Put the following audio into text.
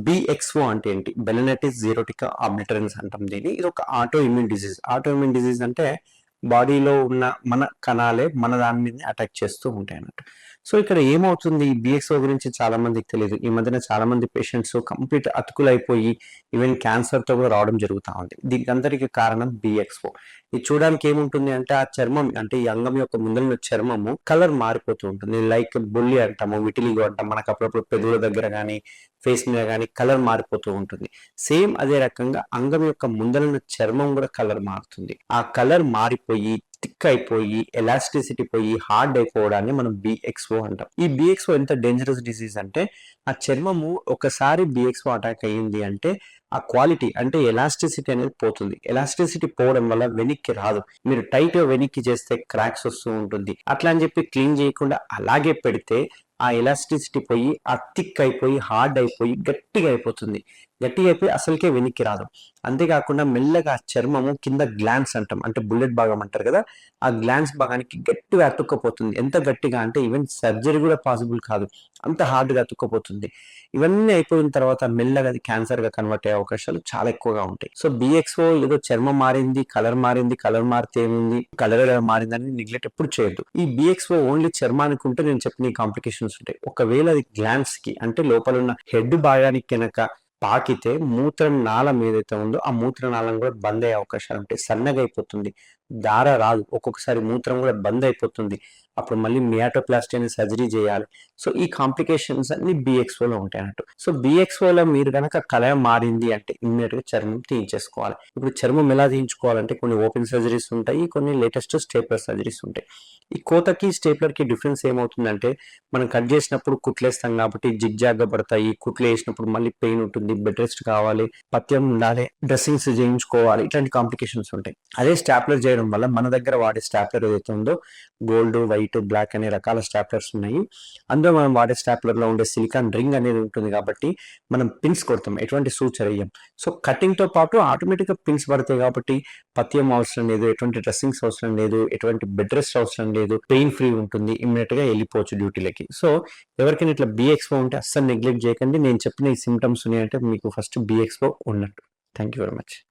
బిఎక్స్ఓ అంటే ఏంటి? బెలనైటిస్ జీరోటికా ఆబ్లిటరెన్స్ అంటాం దీన్ని. ఇది ఒక auto immune disease. Auto immune disease అంటే బాడీలో ఉన్న మన కణాలే మన దాని మీద అటాక్ చేస్తూ ఉంటాయి అన్నట్టు. సో ఇక్కడ ఏమవుతుంది, బిఎక్స్ఓ గురించి చాలా మందికి తెలియదు. ఈ మధ్యన చాలా మంది పేషెంట్స్ కంప్లీట్ అతుకులైపోయి ఈవెన్ క్యాన్సర్ తో కూడా రావడం జరుగుతూ ఉంది. దీనికి అందరికీ కారణం బిఎక్స్ఓ. ఇది చూడడానికి ఏముంటుంది అంటే ఆ చర్మం అంటే ఈ అంగం యొక్క ముందర చర్మము కలర్ మారిపోతూ ఉంటుంది. లైక్ బుల్లి అంటాము, విటిలిగో అంటాం. మనకు అప్పుడప్పుడు పెదవుల దగ్గర కానీ ఫేస్ మీద కానీ కలర్ మారిపోతూ ఉంటుంది. సేమ్ అదే రకంగా అంగం యొక్క ముందర చర్మం కూడా కలర్ మారుతుంది. ఆ కలర్ మారిపోయి థిక్ అయిపోయి ఎలాస్టిసిటీ పోయి హార్డ్ అయిపోవడాన్ని మనం బిఎక్స్ఓ అంటాం. ఈ బిఎక్స్ఓ ఎంత డేంజరస్ డిసీజ్ అంటే ఆ చర్మము ఒకసారి బిఎక్స్ఓ అటాక్ అయ్యింది అంటే ఆ క్వాలిటీ అంటే ఎలాస్టిసిటీ అనేది పోతుంది. ఎలాస్టిసిటీ పోవడం వల్ల వెనక్కి రాదు. మీరు టైట్ గా వెనక్కి చేస్తే క్రాక్స్ వస్తూ ఉంటుంది. అట్లా అని చెప్పి క్లీన్ చేయకుండా అలాగే పెడితే ఆ ఎలాస్టిసిటీ పోయి ఆ థిక్ అయిపోయి హార్డ్ అయిపోయి గట్టిగా అయిపోతుంది. గట్టిగా అయిపోయి అసలుకే వెనక్కి రాదు. అంతేకాకుండా మెల్లగా ఆ చర్మము కింద గ్లాన్స్ అంటాం, అంటే బుల్లెట్ భాగం అంటారు కదా, ఆ గ్లాన్స్ భాగానికి గట్టిగా అతుక్కపోతుంది. ఎంత గట్టిగా అంటే ఈవెన్ సర్జరీ కూడా పాసిబుల్ కాదు, అంత హార్డ్గా అతుక్కపోతుంది. ఇవన్నీ అయిపోయిన తర్వాత మెల్లగా అది క్యాన్సర్ గా కన్వర్ట్ అయ్యే అవకాశాలు చాలా ఎక్కువగా ఉంటాయి. సో బిఎక్స్ఓ ఏదో చర్మం మారింది, కలర్ మారితే ఏముంది, కలర్ మారిందని నెగ్లెక్ట్ ఎప్పుడు చేయొద్దు. ఈ బిఎక్స్ఓ ఓన్లీ చర్మానికి ఉంటే నేను చెప్పిన కాంప్లికేషన్స్ ఉంటాయి. ఒకవేళ అది గ్లాండ్స్ కి అంటే లోపల ఉన్న హెడ్ భాగానికి కనుక పాకితే మూత్రం నాళం ఏదైతే ఉందో ఆ మూత్రనాళం కూడా బంద్ అయ్యే అవకాశాలు ఉంటాయి. సన్నగా అయిపోతుంది, దార రాదు, ఒక్కొక్కసారి మూత్రం కూడా బంద్ అయిపోతుంది. అప్పుడు మళ్ళీ మియాటోప్లాస్టీ అనే సర్జరీ చేయాలి. సో ఈ కాంప్లికేషన్స్ అన్ని బిఎక్స్ఓలో ఉంటాయి అన్నట్టు. సో బిఎక్స్ఓలో మీరు కనుక కలర్ మారింది అంటే ఇమ్మీడియట్ గా చర్మం తీయించేసుకోవాలి. ఇప్పుడు చర్మం ఎలా తీయించుకోవాలంటే కొన్ని ఓపెన్ సర్జరీస్ ఉంటాయి, కొన్ని లేటెస్ట్ స్టేప్లర్ సర్జరీస్ ఉంటాయి. ఈ కోతకి స్టేప్లర్ కి డిఫరెన్స్ ఏమవుతుందంటే మనం కట్ చేసినప్పుడు కుట్లేస్తాం కాబట్టి జిగ్జాగ్ గా పడతాయి. కుట్లు వేసినప్పుడు మళ్ళీ పెయిన్ ఉంటుంది, బెడ్ రెస్ట్ కావాలి, పథ్యం ఉండాలి, డ్రెస్సింగ్స్ చేయించుకోవాలి, ఇట్లాంటి కాంప్లికేషన్స్ ఉంటాయి. అదే స్టాప్లర్ చేయడం వల్ల మన దగ్గర వాడే స్టాప్లర్ ఏదైతే ఉందో గోల్డ్, వైట్, బ్లాక్ అనే రకాల స్టాప్లర్స్ ఉన్నాయి. అందులో మనం వాడే స్టాప్లర్ లో ఉండే సిలికాన్ రింగ్ అనేది ఉంటుంది కాబట్టి మనం పిన్స్ కొడతాం, ఎటువంటి సూచర్ అయ్యాం. సో కటింగ్ తో పాటు ఆటోమేటిక్ గా పిన్స్ పడతాయి కాబట్టి పథ్యం అవసరం లేదు, ఎటువంటి డ్రెస్సింగ్స్ అవసరం లేదు, ఎటువంటి బెడ్ రెస్ట్ అవసరం లేదు, పెయిన్ ఫ్రీ ఉంటుంది, ఇమ్మీడియట్ గా వెళ్ళిపోవచ్చు డ్యూటీలకి. సో ఎవరికైనా ఇట్లా బిఎక్స్ఓ ఉంటే అస్సలు నెగ్లెక్ట్ చేయకండి. నేను చెప్పిన ఈ సిమ్టమ్స్ ఉన్నాయంటే మీకు ఫస్ట్ బిఎక్స్ఓ ఉన్నట్టు. Thank you very much.